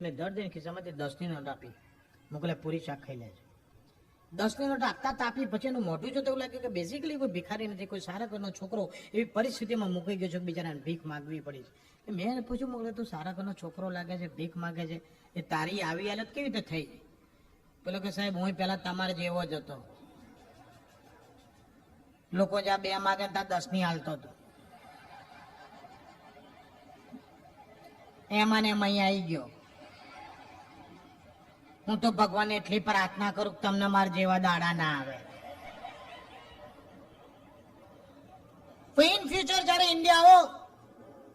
મેં દર દિન ખિસ્સામાંથી 10ની નોટ આપી, મોકલે પૂરી શાક ખાઈ લે છે. 10ની નોટ આપતા તાપી પછી એનું મોઢું જોતું એવું લાગે કે બેઝિકલી કોઈ ભિખારી નથી, કોઈ સારા ઘરનો છોકરો એવી પરિસ્થિતિમાં મૂકી ગયો છે, બિચારાને ભીખ માગવી પડી છે. મેં પૂછ્યું, મોકલે તું સારા ઘરનો છોકરો લાગે છે, ભીખ માગે છે, એ તારી આવી હાલત કેવી રીતે થઈ? પેલો કે સાહેબ હું પહેલા તમારે જેવો જ હતો, લોકો જ્યાં 2 માગે ત્યાં 10ની હાલતો હતો, એમાં ને એમાં અહીંયા આવી ગયો. હું તો ભગવાનને એટલી પ્રાર્થના કરું કે તમને મારા જેવા દાડા ના આવે. ઇન ફ્યુચર જયારે ઇન્ડિયા આવો,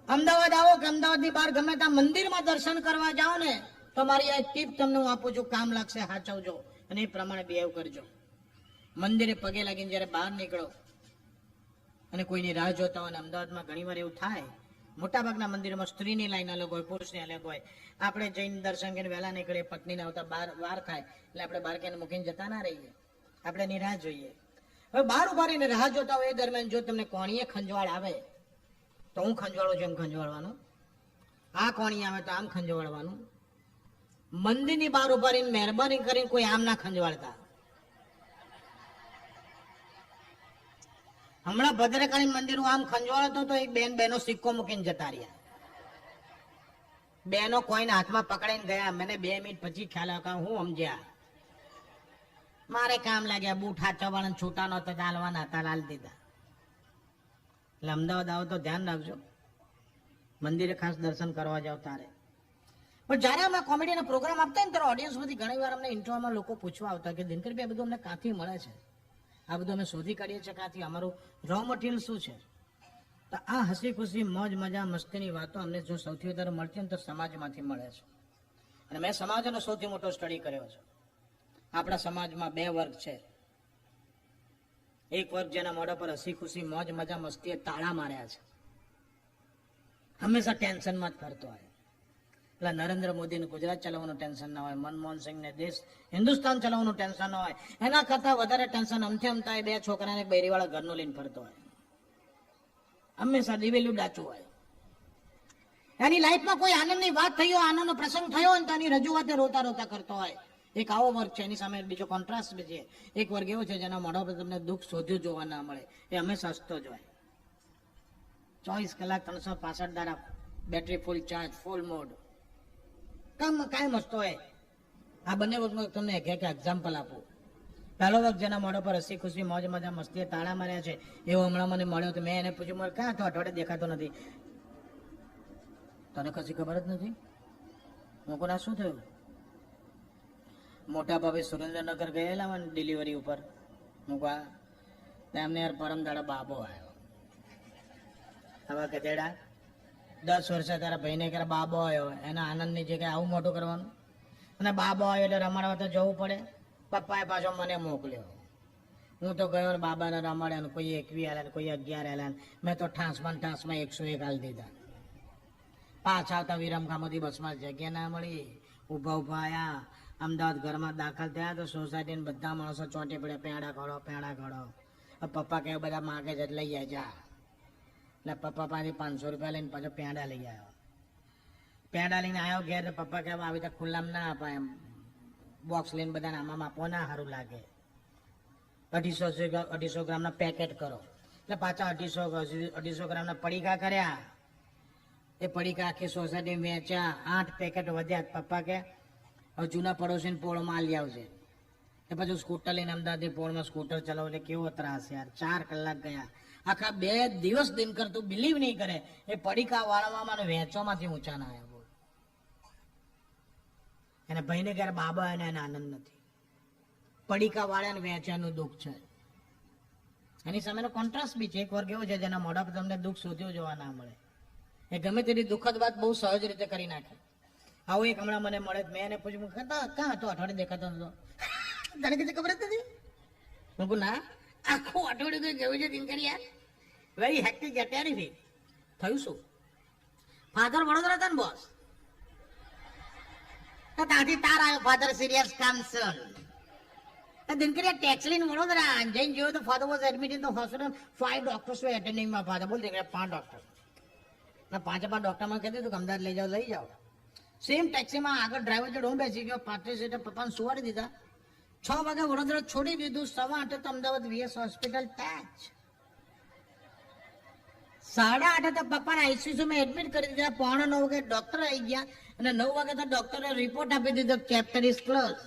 અમદાવાદ આવો કે અમદાવાદની બહાર ગમે ત્યાં મંદિરમાં દર્શન કરવા જાઓ ને, તો મારી આ ટીપ તમને હું આપું છું, કામ લાગશે, સાચવજો અને એ પ્રમાણે બિહેવ કરજો. મંદિરે પગે લાગીને જયારે બહાર નીકળો અને કોઈની રાહ જોતા હોય, અમદાવાદમાં ઘણી વાર એવું થાય, મોટાભાગના મંદિરોમાં સ્ત્રીની લાઈન અલગ હોય, પુરુષની અલગ હોય. આપણે જઈને દર્શન કરીને વહેલા નીકળીએ, પત્નીને આવતા વાર થાય એટલે આપણે બહાર ક્યાંને મૂકીને જતા ના રહીએ, આપણે એની રાહ જોઈએ. હવે બહાર ઉભા રહીને રાહ જોતા હોય એ દરમિયાન જો તમને કોણીએ ખંજવાળ આવે તો હું ખંજવાળું છું એમ ખંજવાળવાનું, આ કોણી આવે તો આમ ખંજવાળવાનું. મંદિરની બહાર ઉભા રહીને મહેરબાની કરીને કોઈ આમ ના ખંજવાળતા. હમણાં ભદ્રકાળી મંદિર આમ ખંજવાળતો તો એક બેનો સિક્કો મૂકીને જતા રહ્યા. બેનો કોઈને હાથમાં પકડીને ગયા. મને 2 મિનિટ પછી ખ્યાલ આવ્યો, હું સમજ્યા, મારે કામ લાગ્યા, બૂટ હાચવાના છૂટા નહોતા ચાલવાના હતા, લાલ દીધા. એટલે અમદાવાદ આવો તો ધ્યાન રાખજો, મંદિરે ખાસ દર્શન કરવા જાવ તારે. પણ જયારે અમે કોમેડીના પ્રોગ્રામ આપતા ને ત્યારે ઓડિયન્સમાંથી ઘણી વાર અમને ઇન્ટરવ્યુમાં લોકો પૂછવા આવતા કે દિનકરભાઈ આ બધું અમને ક્યાંથી મળે છે, આ બધું અમે શોધી કાઢીએ છીએ ક્યાંથી, અમારું રો મટીરિયલ શું છે? તો આ હસી ખુશી મોજ મજા મસ્તીની વાતો અમને જો સૌથી વધારે મળતી હોય ને તો સમાજમાંથી મળે છે. અને મેં સમાજનો સૌથી મોટો સ્ટડી કર્યો છે. આપણા સમાજમાં 2 વર્ગ છે. એક વર્ગ જેના મોઢા પર હસી ખુશી મોજ મજા મસ્તીએ તાળા માર્યા છે, હંમેશા ટેન્શનમાં જ ફરતો હોય. એટલે નરેન્દ્ર મોદીને ગુજરાત ચલાવવાનું ટેન્શન ના હોય, મનમોહન સિંહને દેશ હિન્દુસ્તાન ચલાવવાનું ટેન્શન ના હોય, એના કરતા વધારે ટેન્શન અમથે અમથા 2 છોકરાને બૈરીવાળા ઘરનું લઈને ફરતો હોય, હંમેશા દિવેલું ડાચું હોય. એની લાઈફમાં કોઈ આનંદની વાત થઈ હોય, આનંદનો પ્રસંગ થયો હોય તો એની રજૂઆતે રોતા રોતા કરતો હોય. એક આવો વર્ગ છે. એની સામે બીજો કોન્ટ્રાસ્ટ છે. એક વર્ગ એવો છે જેના મોઢા પર તમને દુઃખ શોધ્યું જોવા ના મળે, એ હંમેશા હસતો જ હોય. 24 કલાક 365 દાડા બેટરી ફૂલ ચાર્જ, ફૂલ મોડ, કાયમ હસતો હોય. આ બંને વર્ગમાં તમને એક એક્ઝામ્પલ આપું. પહેલો વર્ગ જેના મોઢા પર હસી ખુશી મોજ મજા મસ્તી તાળા માર્યા છે, એવો હમણાં મને મળ્યો. તો મેં એને પૂછ્યું, મારે ક્યાં હતો, અઠવાડિયે દેખાતો નથી, તને કશી ખબર જ નથી? હું કોના શું થયું? મોટા ભાભી સુરેન્દ્રનગર ગયેલા મને ડિલિવરી ઉપર, મૂકવા એમને યાર પરમ દાડા બાબો આવ્યો. હવે ગધેડા 10 વર્ષે તારા ભાઈને ક્યારે બાબો આવ્યો, એના આનંદની જગ્યાએ આવું મોટું કરવાનું? અને બાબો આવ્યો એટલે રમાડવા તો જવું પડે. પપ્પાએ પાછો મને મોકલ્યો. હું તો ગયો બાબાને રમાડ્યા, કોઈ 21 હાલ્યા, કોઈ 11 હાલ્યા. મેં તો ઠાંસમાં 101 હાલ દીધા. પાછા આવતા વિરમગામથી બસમાં જગ્યા ના મળી, ઊભા આવ્યા. અમદાવાદ ઘરમાં દાખલ થયા તો સોસાયટીના બધા માણસો ચોંટી પડ્યા, પેંડા ઘડો પેંડા ઘડો. પપ્પા કહે બધા માગે છે લઈ જાય જા. એટલે પપ્પા પાસેથી 500 રૂપિયા લઈને પાછો પેંડા લઈ આવ્યો. પેંડા લઈને આવ્યો ઘેર, પપ્પા કહે આવી રીતે ખુલ્લામાં ના અપાય, એમ બોક્સ લઈને બધાને આમાં આપવા ના સારું લાગે, 250 ગ્રામના પેકેટ કરો. એટલે પાછા 250 ગ્રામના પડીકા કર્યા. એ પડીકા આખી સોસાયટી વેચ્યા, 8 પેકેટ વધ્યા. પપ્પા કે હવે જૂના પડોશીને પોળમાં આલી આવશે. એ પછી સ્કૂટર લઈને અમદાવાદથી પોળમાં સ્કૂટર ચલાવો એટલે કેવો ત્રાસ યાર. 4 કલાક ગયા. આખા 2 દિવસ દિનકર તું બિલીવ નહીં કરે, એ પડીકા વાળવામાં અને વેચવામાંથી ઊંચા ના આવ્યા. બોલ, એને ભાઈને ક્યારે બાબા એને આનંદ નથી, પડીકા વાળાને વેચ્યાનું દુઃખ છે. એની સામેનો કોન્ટ્રાસ્ટ બી છે. એક વર્ગ એવો છે જેના મોઢા પર તમને દુઃખ શોધ્યું જોવા ના મળે, એ ગમે તેની દુઃખદ વાત બહુ સહજ રીતે કરી નાખે. આવું એક હમણાં મને મળે, મેં એને પૂછ્યું ક્યાં હતો, અઠવાડિયે દેખાતો નતો, તને કીધું ખબર જ નથી? હું કહું ના, આખું અઠવાડિયું ગયું છે દિનકરી યાર, વેરી હેક્ટિક ટેરિફિક. થયું શું? ફાધર વડોદરા હતા ને બોસ, ત્યાંથી તાર આવ્યો ફાધર સિરિયસ કન્સર્ન. દિનકરી ટેક્સ લઈને વડોદરા જઈને જોયું તો father was admit in the hospital, 5 doctors were attending my father. બોલ દીકરા 5 ડોક્ટર. 5 ડોક્ટરમાં કહી દીધું કે અમદાવાદ લઈ જાઓ. સેમ ટેક્સીમાં આગળ ડ્રાઈવર જોડે હું બેસી ગયો, પાછળ સીટે પપ્પાને સુવાડી દીધા. 6 વાગે વડોદરા છોડી દીધું, 8:15 તો અમદાવાદ વીએસ હોસ્પિટલ ટચ. 8:30 તો પપ્પાને આઈસીયુ માં એડમિટ કરી દીધા. 8:45 વાગે ડોક્ટર આવી ગયા અને 9 વાગે તો ડોક્ટરે રિપોર્ટ આપી દીધો, ચેપ્ટર ઇઝ ક્લોઝ.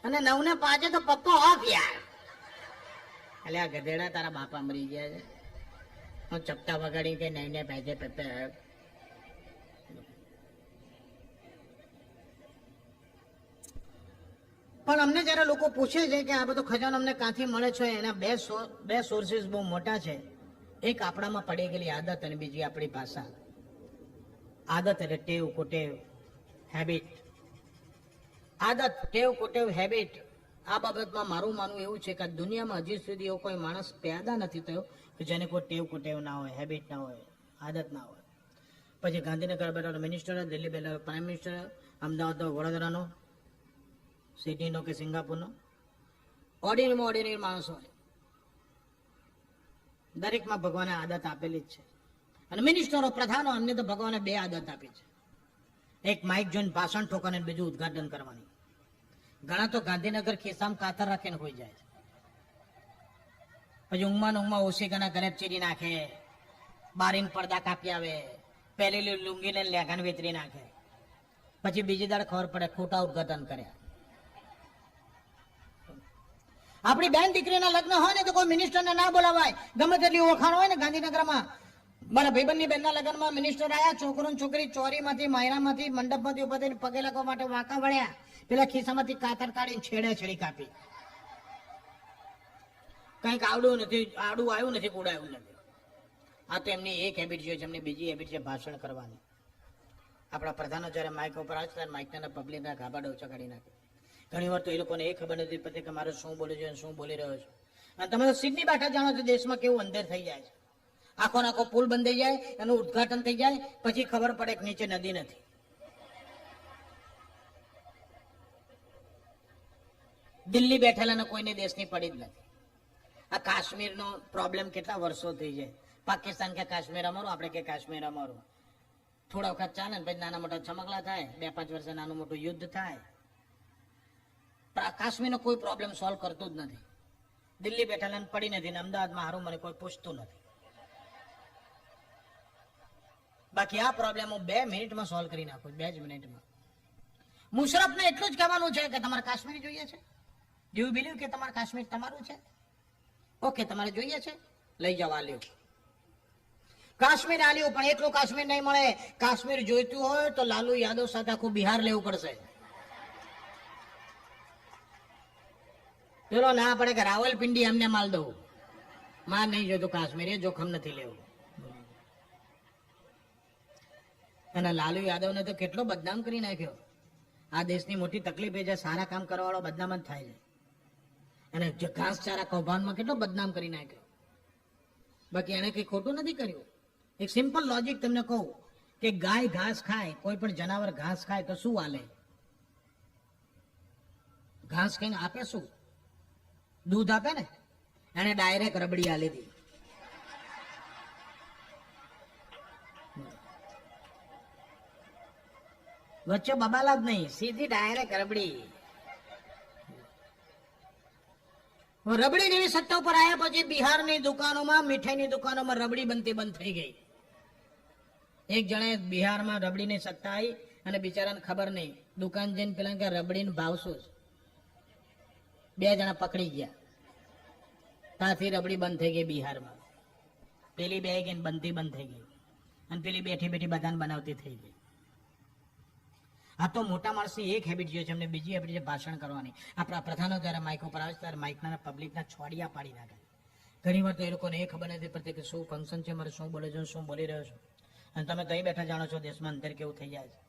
અને 9:05 તો પપ્પા ઓફ યાર. એટલે આ ગધેડા તારા બાપા મરી ગયા છે, હું ચપટા વગાડી કે 9:05 પેપે. પણ અમને જયારે લોકો પૂછે છે કે આ બધો ખજાનો અમને ક્યાંથી મળે છે, એના બે સોર્સિસ બહુ મોટા છે. એક આપણામાં પડી ગયેલી આદત અને બીજી આપણી ભાષા. આદત એટલે ટેવ, કુટેવ, હેબિટ. આદત, ટેવ, કુટેવ, હેબિટ. આ બાબતમાં મારું માનવું એવું છે કે દુનિયામાં હજી સુધી એવો કોઈ માણસ પેદા નથી થયો કે જેને કોઈ ટેવ કુટેવ ના હોય, હેબિટ ના હોય, આદત ના હોય. પછી ગાંધીનગર બેઠો મિનિસ્ટર, દિલ્હી બેઠો પ્રાઇમ મિનિસ્ટર, અમદાવાદ વડોદરાનો, સિડનીનો કે સિંગાપુરનો, ઓર્ડિનરી માણસ હોય. દરેકમાં ભગવાને આદત આપેલી જ છે. અને મિનિસ્ટરો, પ્રધાનો, અમને તો ભગવાને 2 આદત આપી છે. એક માઇક જોઈને ભાષણ ઠોકવાની, બીજું ઉદઘાટન કરવાની. ઘણા તો ગાંધીનગર ખિસ્સામાં કાતર રાખીને હોઈ જાય છે. પછી ઊંઘમાં ઓશિકાના ગરેબ ચીરી નાખે, બારીન પડદા કાપી આવે, પહેરેલી લુંગીને લેઘાન વેતરી નાખે. પછી બીજી દાડે ખબર પડે ખોટા ઉદઘાટન કર્યા. આપણી બેન દીકરીના લગ્ન હોય ને તો કોઈ મિનિસ્ટરને ના બોલાવાય. ગમે તેટલી ઓળખાણ હોય ને, ગાંધીનગરમાં મારા ભાઈબંધની બેનના લગ્નમાં મિનિસ્ટર આવ્યા, છોકરો છોકરી ચોરીમાંથી, માયરામાંથી, મંડપમાંથી ઉભા થઈને પગે લાગવા માટે વાંકા વળ્યા. પેલા ખિસ્સામાંથી કાતર કાઢીને છેડી કાપી. કઈક આડું આવ્યું નથી, કુડાયું નથી. આ તો એમની એક હેબિટ છે. એમની બીજી હેબિટ છે ભાષણ કરવાની. આપણા પ્રધાનો જયારે માઇક ઉપર આવે ત્યારે માઇકના પબ્લિકના ગાભાડા ઓછા કાઢી નાખે. ઘણી વાર તો એ લોકોને એ ખબર નથી પડતી કે મારે શું બોલે છે, શું બોલી રહ્યો છે. અને તમે તો સિડની બેઠા જાણો છો દેશમાં કેવું અંધેર થઈ જાય છે. આખો પુલ બંધાઈ જાય, એનું ઉદઘાટન થઈ જાય, પછી ખબર પડે કે નીચે નદી નથી. દિલ્હી બેઠેલા કોઈને દેશની પડી જ નથી. આ કાશ્મીરનો પ્રોબ્લેમ કેટલા વર્ષો થઈ જાય. પાકિસ્તાન કે કાશ્મીર અમારું, આપણે કે કાશ્મીર અમારું. થોડા વખત ચાલે ને પછી નાના મોટા ચમકલા થાય, 2-5 વર્ષે નાનું મોટું યુદ્ધ થાય. કાશ્મીરનો કોઈ પ્રોબ્લેમ સોલ્વ કરતું જ નથી. દિલ્હી બેઠેલા પડી નથી ને અમદાવાદમાં હારું મને કોઈ પૂછતું નથી. બાકી આ પ્રોબ્લેમ હું 2 મિનિટમાં સોલ્વ કરી નાખું, 2 જ મિનિટમાં. મુશરફને એટલું જ કહેવાનું છે કે તમારે કાશ્મીર જોઈએ છે. ડુ યુ બિલીવ કે તમારે કાશ્મીર તમારું છે? ઓકે, તમારે જોઈએ છે, લઈ જાઓ, આલ્યો. કાશ્મીર આલ્યું, પણ એટલું કાશ્મીર નહીં મળે. કાશ્મીર જોઈતું હોય તો લાલુ યાદવ સાથે આખું બિહાર લેવું પડશે. પેલો ના પડે કે રાવલપિંડી એમને માલ દઉં, માર નહીં જોતું કાશ્મીર, એ જોખમ નથી લેવું. અને લાલુ યાદવને તો કેટલો બદનામ કરી નાખ્યો. આ દેશની મોટી તકલીફ એ છે, સારા કામ કરવા વાળો બદનામ જ થાય છે. અને ઘાસચારા કૌભાંડમાં કેટલો બદનામ કરી નાખ્યો. બાકી એને કઈ ખોટું નથી કર્યું. એક સિમ્પલ લોજિક તમને કહું કે ગાય ઘાસ ખાય, કોઈ પણ જનાવર ઘાસ ખાય તો શું હાલે? ઘાસ ખાઈને આપે શું? દૂધ આપે ને. એને ડાયરેક્ટ રબડી આલી દી. વચ્ચે બબાલા જ નહીં, સીધી ડાયરેક્ટ રબડી. રબડી જેવી સત્તા ઉપર આવ્યા પછી બિહારની દુકાનોમાં, મીઠાઈની દુકાનોમાં રબડી બનતી બંધ થઈ ગઈ. એક જણે બિહારમાં રબડીની સત્તા આવી અને બિચારાને ખબર નહીં, દુકાન જઈને પેલા કે રબડીનો ભાવ શું છે. 2 જણા પકડી ગયા. ત્યાંથી રબડી બંધ થઈ ગઈ બિહારમાં. પેલી બે ગઈ બનતી બંધ થઈ ગઈ અને પેલી બેઠી બેઠી બધાને બનાવતી થઈ ગઈ. આ તો મોટા માણસની એક હેબિટ જોઈએ છે, એમને બીજી હેબિટ છે ભાષણ કરવાની. આપણા પ્રધાનો જયારે માઇક ઉપર આવે ત્યારે માઇકના પબ્લિકના છોડિયા પાડી નાખે. ઘણી વાર તો એ લોકોને એ ખબર નથી પડતી કે શું ફંક્શન છે, મારે શું બોલે છે, શું બોલી રહ્યો છું. અને તમે તઈ બેઠા જાણો છો દેશમાં અંતર કેવું થઈ જાય છે.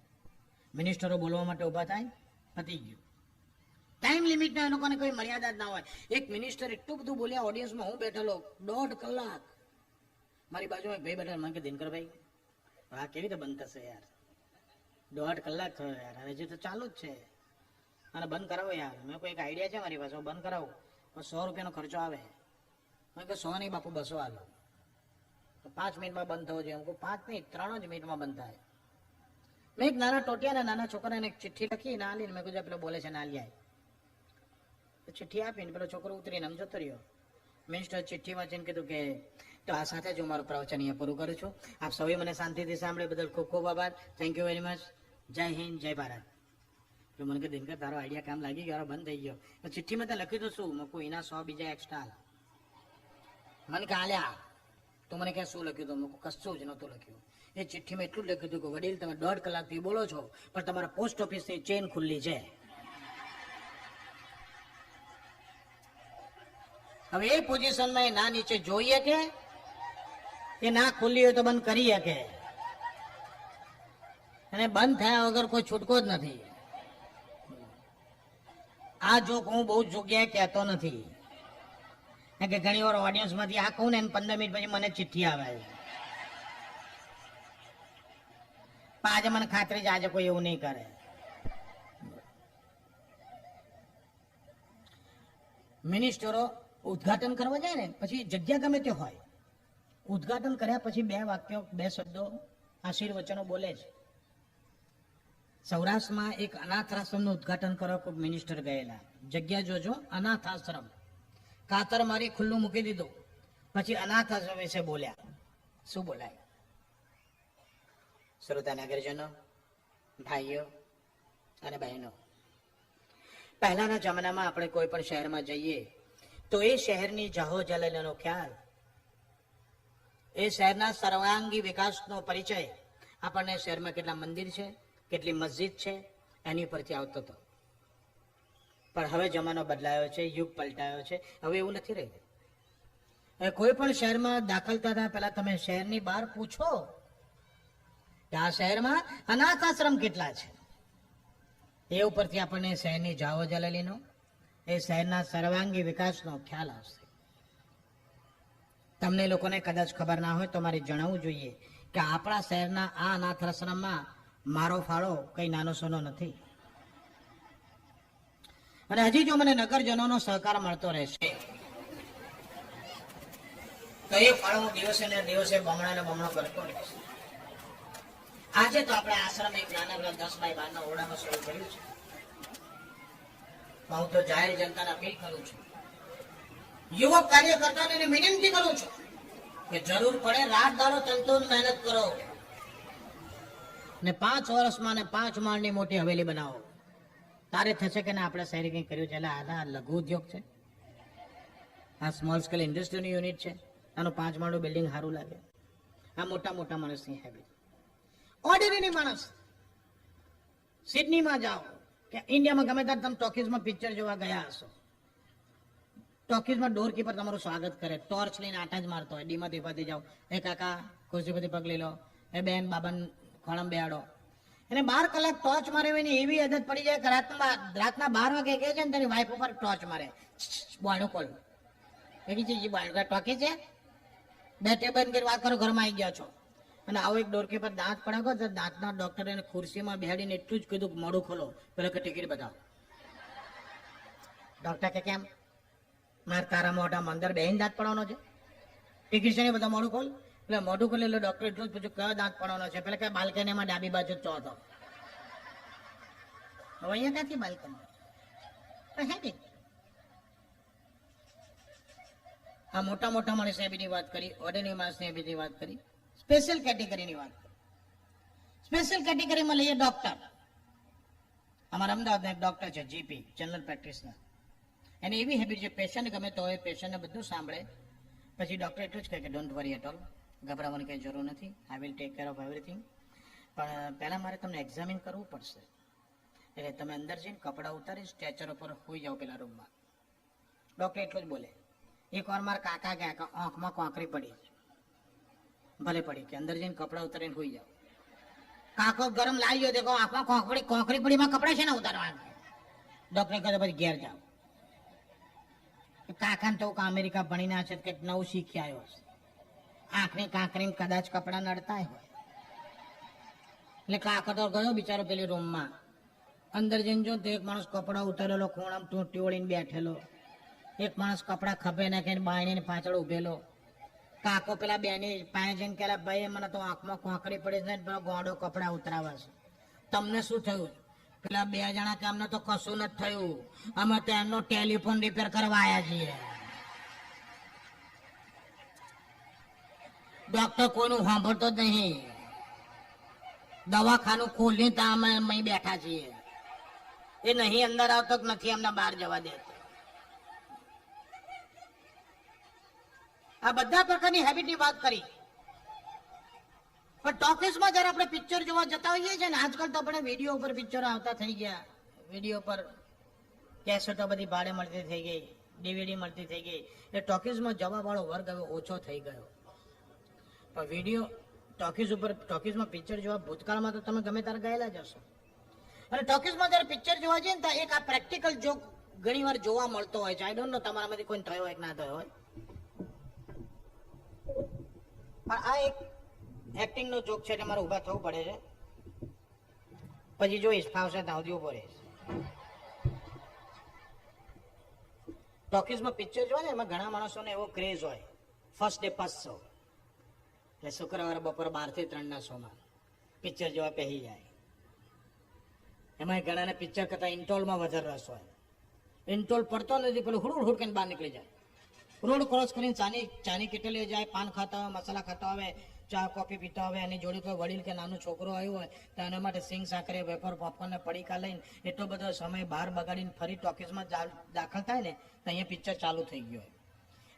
મિનિસ્ટરો બોલવા માટે ઉભા થાય, પતી ગયું. ટાઈમ લિમિટના એ લોકોને કોઈ મર્યાદા જ ના હોય. એક મિનિસ્ટર એટલું બધું બોલ્યા, ઓડિયન્સમાં હું બેઠેલો 1.5 કલાક. મારી બાજુમાં એક ભાઈ બેઠા, મને કે દિનકરભાઈ આ કેવી રીતે બંધ થશે યાર? 1.5 કલાક થયો યાર, હજી તો ચાલુ જ છે. અને બંધ કરાવો યાર. મેં કોઈ એક આઈડિયા છે મારી પાસે, બંધ કરાવો, પણ 100 રૂપિયાનો ખર્ચો આવે. મેં કે 100 નહીં બાપુ, 200 આલો. 5 મિનિટમાં બંધ થવો જોઈએ. 5 નહીં, 3 જ મિનિટમાં બંધ થાય. મેં એક નાના ટોટિયાના નાના છોકરાને એક ચિઠ્ઠી લખી ના આલી, મેં કીધું પેલો બોલે છે ના લ્યાય. ચિઠ્ઠી આપીને પેલો છોકરો ઉતરીને આમ જતો રહ્યો. મિનિસ્ટર ચિઠ્ઠી વાંચીને કીધું કે તો આ સાથે જ હું મારું પ્રવચન અહીંયા પૂરું કરું છું. આપ સૌએ મને શાંતિથી સાંભળે બદલ ખૂબ ખૂબ આભાર. Thank you very much. જય હિન્દ, જય ભારત. એટલે મને કે દિનકર તારો આઈડિયા કામ લાગી ગયો, બંધ થઈ ગયો. ચિઠ્ઠીમાં તો લખ્યું તો શું? મૂકું એના 100 બીજા એક્સ્ટ્રા. મને કે આલ્યા તું મને ક્યાં શું લખ્યું હતું? મૂકું કશું જ નહોતું લખ્યું. એ ચિઠ્ઠીમાં એટલું જ લખ્યું હતું કે વડીલ તમે 1.5 કલાકથી બોલો છો પણ તમારા પોસ્ટ ઓફિસની ચેન ખુલ્લી છે. હવે એ પોઝિશનમાં એ ના નીચે જોઈએ કે એ ના ખુલ્લી હોય તો બંધ કરી શકે, અને બંધ થયા વગર કોઈ છૂટકો જ નથી. આ જોક હું બહુ જગ્યાએ કહેતો નથી કે ઘણી વાર ઓડિયન્સ માંથી આ કહું ને 15 મિનિટ પછી મને ચિઠ્ઠી આવે છે. આજે મને ખાતરી છે આજે કોઈ એવું નહીં કરે. મિનિસ્ટરો ઉદઘાટન કરવા જાય ને પછી જગ્યા ગમે તે હોય, ઉદઘાટન કર્યા પછી 2 વાક્યો 2 શબ્દો આશીર્વચનો બોલે છે. સૌરાષ્ટ્રમાં એક અનાથ આશ્રમનું ઉદઘાટન કરવા કોઈ મિનિસ્ટર ગયેલા. જગ્યા જોજો, અનાથ આશ્રમ. કાતર મારી ખુલ્લું મૂકી દીધું. પછી અનાથ આશ્રમ વિશે બોલ્યા. શું બોલાય? શ્રોતા નગરજનો, ભાઈઓ અને બહેનો, પહેલાના જમાનામાં આપણે કોઈ પણ શહેરમાં જઈએ તો એ શહેરની જહો જલાલીનો ખ્યાલ, એ શહેરના સર્વાંગી વિકાસનો પરિચય આપણને શહેરમાં કેટલા મંદિર છે, કેટલી મસ્જિદ છે એની પરથી આવતો હતો. પણ હવે જમાનો બદલાયો છે, યુગ પલટાયો છે. હવે એવું નથી રહ્યું. હવે કોઈ પણ શહેરમાં દાખલ થતા પહેલા તમે શહેરની બહાર પૂછો કે આ શહેરમાં અનાથ આશ્રમ કેટલા છે. એ ઉપરથી આપણને શહેરની જાવો જલાલીનો, એ શહેરના સર્વાંગી વિકાસનો ખ્યાલ આવશે. તમને લોકોને કદાચ ખબર ના હોય તો મારે જણાવવું જોઈએ કે આપણા શહેરના આ અનાથ આશ્રમમાં મારો ફાળો કઈ નાનો સોનો નથી. અને હજી જો મને નગરજનોનો સહકાર મળતો રહેશે તો એ ફાળો હું દિવસે ને દિવસે બમણા ને બમણો કરતો રહીશ. આજે તો આપણે આશ્રમ એક નાના 10 બાય 12 ના ઓરડામાં શરૂ કર્યું છે. હું તો જાહેર જનતાને અપીલ કરું છું, યુવક કાર્યકર્તાને વિનંતી કરું છું કે જરૂર પડે રાત દાડો તનતોડ મહેનત કરો ને 5 વર્ષમાં ને 5 માળની મોટી હવેલી બનાવો. તારે થશે કે ના આપણે શહેરી કંઈ કર્યું છે, એટલે આ લઘુ ઉદ્યોગ છે, આ સ્મોલ સ્કેલ ઇન્ડસ્ટ્રીનું યુનિટ છે, આનું 5 માળનું બિલ્ડિંગ સારું લાગે. આ મોટા મોટા માણસની હેબિટ. ઓર્ડિનરી માણસ સિડનીમાં જાઓ કે ઇન્ડિયામાં ગમે ત્યારે તમે ટોકીઝમાં પિક્ચર જોવા ગયા હશો, ટોકીઝમાં ડોરકીપર તમારું સ્વાગત કરે, ટોર્ચ લઈને આટા જ મારતો હોય. ડીમાંથી ઉભાથી જાઓ, એ કાકા ખુરશી પરથી પગ લઈ લો, એ બેન બાબાને ખોળામાં બેહાડો. એને 12 કલાક ટોર્ચ મારે એની એવી આદત પડી જાય કે રાતના 12 વાગે કહે છે ને તેની વાઈફ ઉપર ટોર્ચ મારે. બોયણું ખોલ, એવી ચીજ બોયણું ટોકી છે, 2 ટેબલ કરી વાત કરો, ઘરમાં આવી ગયા છો. અને આવો એક ડોરકીપર દાંત પડાવો તો દાંતના ડોક્ટરે એને ખુરશીમાં બેહાડીને એટલું જ કીધું કે મોઢું ખોલો, પેલો કે ટિકિટ બતાવો. ડોક્ટર કે કેમ? મારે તારા મોઢામાં અંદર બેહીને દાંત પડવાનો છે, ટિકિટ છે ને બધા મોઢું ખોલ. એટલે મોઢું ખોલે એટલે ડોક્ટર એટલું જ પૂછ્યું કયો દાંત પડવાનો છે? પેલા કે બાલ્કનીમાં ડાબી બાજુ ચોથો. હવે અહીંયા ક્યાંથી બાલ્કની હેબિટ. આ મોટા મોટા માણસ હેબિટની વાત કરી, ઓર્ડિનરી માણસની હેબિટની વાત કરી, સ્પેશિયલ કેટેગરીની વાત કરી. સ્પેશિયલ કેટેગરીમાં લઈએ ડોક્ટર. અમારા અમદાવાદના એક ડોક્ટર છે, જીપી જનરલ પ્રેક્ટિશનર. એને એવી હેબિટ છે, પેશન્ટ ગમે તો હોય પેશન્ટને બધું સાંભળે, પછી ડોક્ટર એટલું જ કહે કે ડોન્ટ વરી એટ ઓલ, ગભરાવાની કંઈ જરૂર નથી, I will take care of everything. પણ પહેલાં મારે તમને એક્ઝામિન કરવું પડશે. એટલે તમે અંદર જઈને કપડાં ઉતારી સ્ટ્રેચર ઉપર હોઈ જાઓ પેલા રૂમમાં. ડોક્ટર એટલું જ બોલે. એકવાર મારા કાકા ગયા કે આંખમાં કોંકરી પડી, ભલે પડી, કે અંદર જઈને કપડાં ઉતારીને હોઈ જાઓ. કાકો ગરમ લાવી ગયો, દેખો આંખમાં કોંકરી પડીમાં કપડાં છે ને ઉતારવાના. ડોક્ટરે કહે પછી ઘેર જાઓ. કાકાને તો અમેરિકા ભણીને આ છે કે નવું શીખી આવ્યો છે, આંખની કાંકરી કદાચ કપડા નડતા હોય. એટલે કાકો તો ગયો બિચારો પેલી રૂમમાં. અંદર જઈને જો તો એક માણસ કપડા ઉતારેલો ખૂણામાં ટૂંટી વળીને બેઠેલો, એક માણસ કપડા ખભે નાખીને બાયણીને પાછળ ઉભેલો. કાકો પેલા બેની પાસે જઈને કે ભાઈ મને તો આંખમાં કોંકરી પડી છે ને પેલો ગોડો કપડા ઉતરાવા છે, તમને શું થયું? પેલા 2 જણા કે અમને તો કશું નથી થયું, અમે તો એમનો ટેલિફોન રિપેર કરવા આવ્યા છીએ. ડોક્ટર કોઈનું સાંભળતો જ નહીં, દવાખાનું ખોલી ત્યાં અમે અહીં બેઠા છીએ. એ નહીં અંદર આવતો નથી અમને બહાર જવા દેતો. આ બધા પ્રકારની હેબિટની વાત કરી. પણ ટોકીઝમાં જયારે આપણે પિક્ચર જોવા જતા હોઈએ છીએ ને, આજકાલ તો આપણે વિડીયો ઉપર પિક્ચરો આવતા થઈ ગયા. વિડીયો પર કેસેટો બધી ભાડે મળતી થઈ ગઈ, ડીવીડી મળતી થઈ ગઈ. એ ટોકીઝમાં જવા વાળો વર્ગ હવે ઓછો થઈ ગયો. પણ વિડીયો ટોકીઝમાં પિક્ચર જોવા ભૂતકાળમાં તો તમે ગમે ત્યારે ગયેલા જ હશો. અને ટોકીઝમાં જયારે પિક્ચર જોવા જઈએ ને તો એક આ પ્રેક્ટિકલ જોક ઘણી વાર જોવા મળતો હોય છે. આઈ ડોન્ટ નો તમારામાંથી કોઈ થયો હોય કે ના થયો હોય, પણ આ એક એક્ટિંગ નો જોક છે એટલે મારે ઉભા થવું પડે છે. પછી જોઈશ ફાવશે ત્યાં ઉભો રહીશ. ટોકીઝમાં પિક્ચર જોવા ને એમાં ઘણા માણસોને એવો ક્રેઝ હોય, ફર્સ્ટ ડે ફર્સ્ટ શો, એટલે શુક્રવારે બપોર 12 થી 3 ના શોમાં પિક્ચર જોવા પહેરી જાય. એમાં ઘણાને પિક્ચર કરતા ઇન્ટોલમાં વધારે રસ હોય. ઇન્ટોલ પડતો નથી, પેલું હુડ હુડ કરીને બહાર નીકળી જાય. રોડ ક્રોસ કરીને ચાની કેટલી જાય, પાન ખાતા હોય, મસાલા ખાતા હોય, ચા કોફી પીતા હોય, એની જોડે કોઈ વડીલ કે નાનો છોકરો આવ્યો હોય તો એના માટે સિંગ સાકરે વેફર પોપકોર્ન ને પડીકા લઈને એટલો બધો સમય બહાર બગાડીને ફરી ટોકીઝમાં દાખલ થાય ને તો અહીંયા પિક્ચર ચાલુ થઈ ગયું હોય.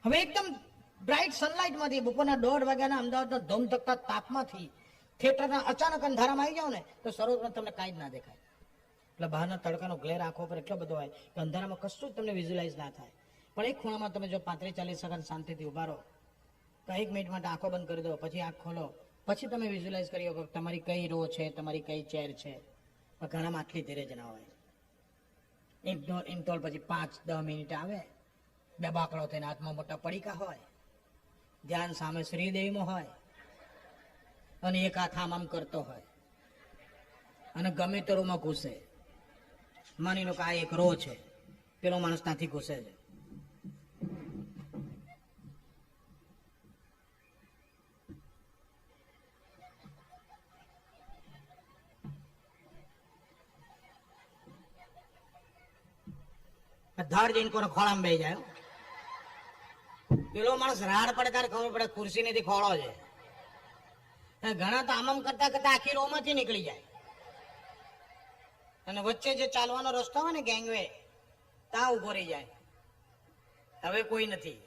હવે એકદમ બ્રાઇટ સનલાઇટમાંથી બપોરના 1:30 વાગ્યાના અમદાવાદના ધોમધકતા તાપમાંથી થિયેટરના અચાનક અંધારામાં આવી જાવ ને તો સરોવરમાં તમને કાંઈ જ ના દેખાય. એટલે બહારના તડકાનો ગ્લેર આંખો પર એટલો બધો હોય કે અંધારામાં કશું જ તમને વિઝ્યુલાઇઝ ના થાય. પણ એક ખૂણામાં તમે જો 35-40 સેકન્ડ શાંતિથી ઉભા રહો, તો 1 મિનિટ માટે આંખો બંધ કરી દો, પછી આંખ ખોલો, પછી તમે વિઝ્યુલાઇઝ કરી શકો તમારી કઈ રો છે, તમારી કઈ ચેર છે. પણ ઘણામાં આટલી ધીરજ ના હોય. ઇન્ટોલ પછી 5-10 મિનિટ આવે, બે બાકડો થઈને હાથમાં મોટા પડીકા હોય, ધ્યાન સામે શ્રીદેવીમાં હોય, અને એક હાથ આમ કરતો હોય, અને ગમે તે રોમાં ઘૂસે. માની લો કે આ એક રો છે, પેલો માણસ ત્યાંથી ઘૂસે છે. ધાર જઈને કોને ખોળામાં બેસી જાય. પેલો માણસ રાડ પડે ત્યારે ખબર પડે ખુરશી નથી ખોળો છે. ઘણા તો આમ કરતા કરતા આખી રો માંથી નીકળી જાય, અને વચ્ચે જે ચાલવાનો રસ્તો હોય ને ગેંગવે, ત્યાં ઉભો રહી જાય. હવે કોઈ નથી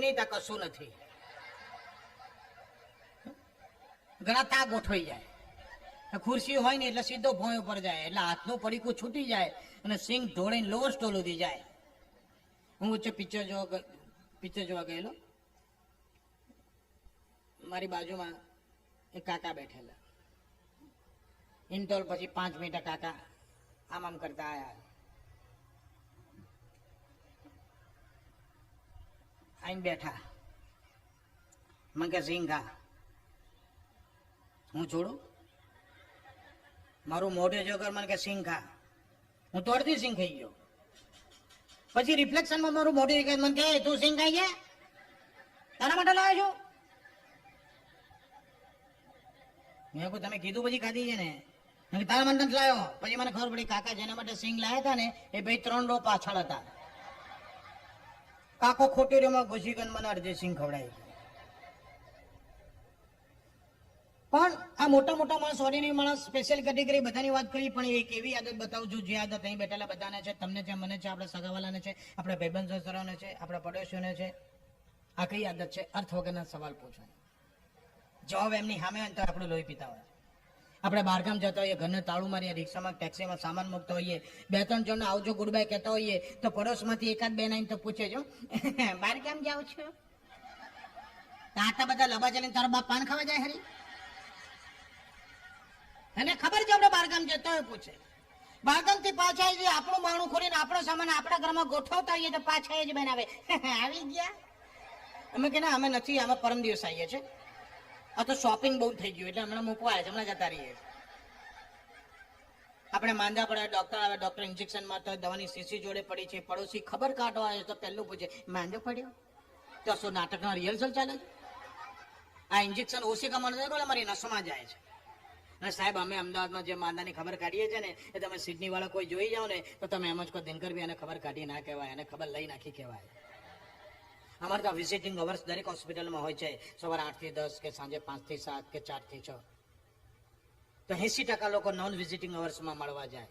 નહીં ત્યાં કશું નથી. ઘણા તા ગોઠવાઈ જાય. ખુરશી હોય ને એટલે સીધો ભોંય ઉપર જાય, એટલે હાથનું પડીકું છૂટી જાય અને સિંગ ઢોળીને લોવર સ્ટોલ સુધી જાય. હું વચ્ચે પિક્ચર જોવા ગયેલો. મારી બાજુમાં એક કાકા બેઠેલા. ઇન્ટોલ પછી 5 મિનિટ કાકા આમ કરતા આયા. આઈને બેઠા. મને કે સિંગ ખા. હું છોડું? મારું મોઢે જો કર, મને કે સિંગ ખા. હું તો અડધી સિંગ ખાઈ ગયો. પછી રિફ્લેક્શનમાં મારું મોઢું દેખાય, મને કે તું સિંગ ખાઈ ગયા? તારા માટે લાવ્યો છું. મેં કહ્યું તમે કીધું પછી ખાધી છે ને, તારા માટે જ લાવ્યો. પછી મને ખબર પડી કાકા જેના માટે સિંગ લાવ્યા હતા ને એ ભાઈ 3 રો પાછળ હતા. કાકો ખોટી રોમાં ઘૂસી ગયો, મને અડધી સિંગ ખવડાવી. પણ આ મોટા માણસ, ઓર્ડિનરી માણસ, સ્પેશિયલ કેટેગરી બધાની વાત કરી, પણ એક એવી આદત બતાવું છું જે આદત અહીં બેઠેલા બધાને છે, તમને છે, મને છે, આપણા સગાવાલાને છે, આપણા ભાઈબંધોને છે, આપણા પડોશીઓને છે. આ કઈ આદત છે? અર્થ વગરના સવાલ પૂછવાનો. જવાબ એમની સામે હોય તો આપણે લોહી પીતા હોય. આપણે બહારગામ જતા હોઈએ, ઘરને તાળું મારીએ, રિક્ષામાં ટેક્સીમાં સામાન મૂકતા હોઈએ, 2-3 જણને આવજો ગુડ બાય કહેતા હોઈએ, તો પડોશમાંથી એકાદ બે નાઈને તો પૂછે છો બહાર કેમ જાવ છો? આટલા બધા લબા ચાલીને તારો બાપ પાન ખાવા જાય હરી? એને ખબર છે આપણે બહારગામ જતા હોય પૂછે. બહારગામ થી પાછા જે આપણું માણું ખોરીને આપણો સામાન આપણા ઘરમાં ગોઠવતા હોઈએ તો પાછા જ બનાવે આવી ગયા. અમે કે ના અમે નથી, અમે પરમ દિવસ આવીએ છીએ. આ તો શોપિંગ બહુ થઈ ગયું એટલે હમણાં મૂકવા આવે છે, હમણાં જતા રહીએ. આપણે માંદા પડે, ડોક્ટર આવે, ડોક્ટર ઇન્જેક્શન મારતા હોય, દવાની શીશી જોડે પડી છે, પડોશી ખબર કાઢવા આવે તો પહેલું પૂછે માંદો પડ્યો? તો શું નાટકના રિહર્સલ ચાલે છે? આ ઇન્જેક્શન ઓછી કમાવાનું છે એટલે મારી નસમાં જાય છે. અને સાહેબ અમે અમદાવાદમાં જે માંદાની ખબર કાઢીએ છીએ ને એ તમે સિડની વાળા કોઈ જોઈ જાઓ ને તો તમે એમ જ કહો દિનકર બી એને ખબર કાઢી ના કહેવાય, એને ખબર લઈ નાખી કહેવાય. અમારે તો વિઝિટિંગ અવર્સ દરેક હોસ્પિટલમાં હોય છે, સવારે 8 થી 10 કે સાંજે 5 થી 7 કે 4 થી 6. તો 80% લોકો નોન વિઝિટિંગ અવર્સમાં મળવા જાય.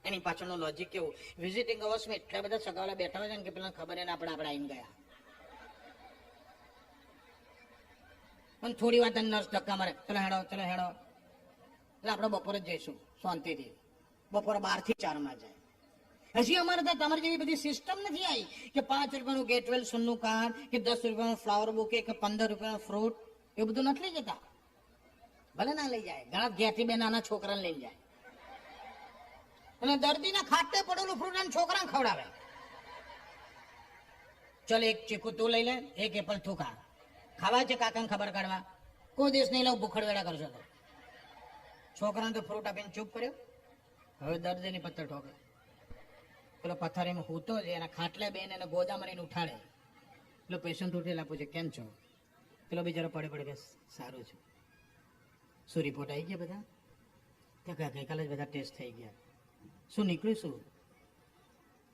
એની પાછળનું લોજિક કેવું, વિઝિટિંગ અવર્સમાં એટલા બધા સગાવાલા બેઠા હોય છે ને કે પેલા ખબર એને આપણે આવીને ગયા. પણ થોડી વાર નર્સ ધક્કા મારે, ચલો હેડો ચલો હેડો, એટલે આપણે બપોરે જ જઈશું શાંતિથી. બપોરે 12 થી 4 માં જાય. હજી અમારે ત્યાં તમારી જેવી બધી સિસ્ટમ નથી આવી કે 5 રૂપિયાનું ગેટ વેલ સોનનું કાર્ડ કે 10 રૂપિયાનું ફ્લાવર બુકે કે 15 રૂપિયાનું ફ્રૂટ, એ બધું નથી લઈ જતા. ભલે ના લઈ જાય, ઘણા ઘેરથી બે નાના છોકરાને લઈને જાય અને દર્દીના ખાટે પડેલું ફ્રૂટ અને છોકરાને ખવડાવે. ચલ એક ચીકુ તું લઈ લે, એક એપલ તું ખા. ખાવા છે કાકાને ખબર કાઢવા, કોઈ દિવસ નહીં લઉં, ભૂખડવેડા કરશો તો. છોકરાને તો ફ્રૂટ આપીને ચૂપ કર્યો. હવે દર્દીની પથ્થર ઠોકે. પેલો પથ્થરીમાં હૂતો છે, એના ખાટલે બેન એને ગોદા મારીને ઉઠાડે. પેલો પેશન્ટ ઉઠેલા પૂછે કેમ છો? પેલો બિચારો પડે પડે કે સારું છે. શું રિપોર્ટ આવી ગયા બધા? ત્યાં ગઈકાલે જ બધા ટેસ્ટ થઈ ગયા. શું નીકળ્યું? શું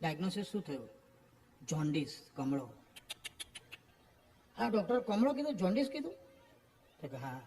ડાયગ્નોસિસ શું થયું? જોન્ડિસ, કમળો. હા ડૉક્ટર કમળો કીધું, જોન્ડિસ કીધું? તો કે હા.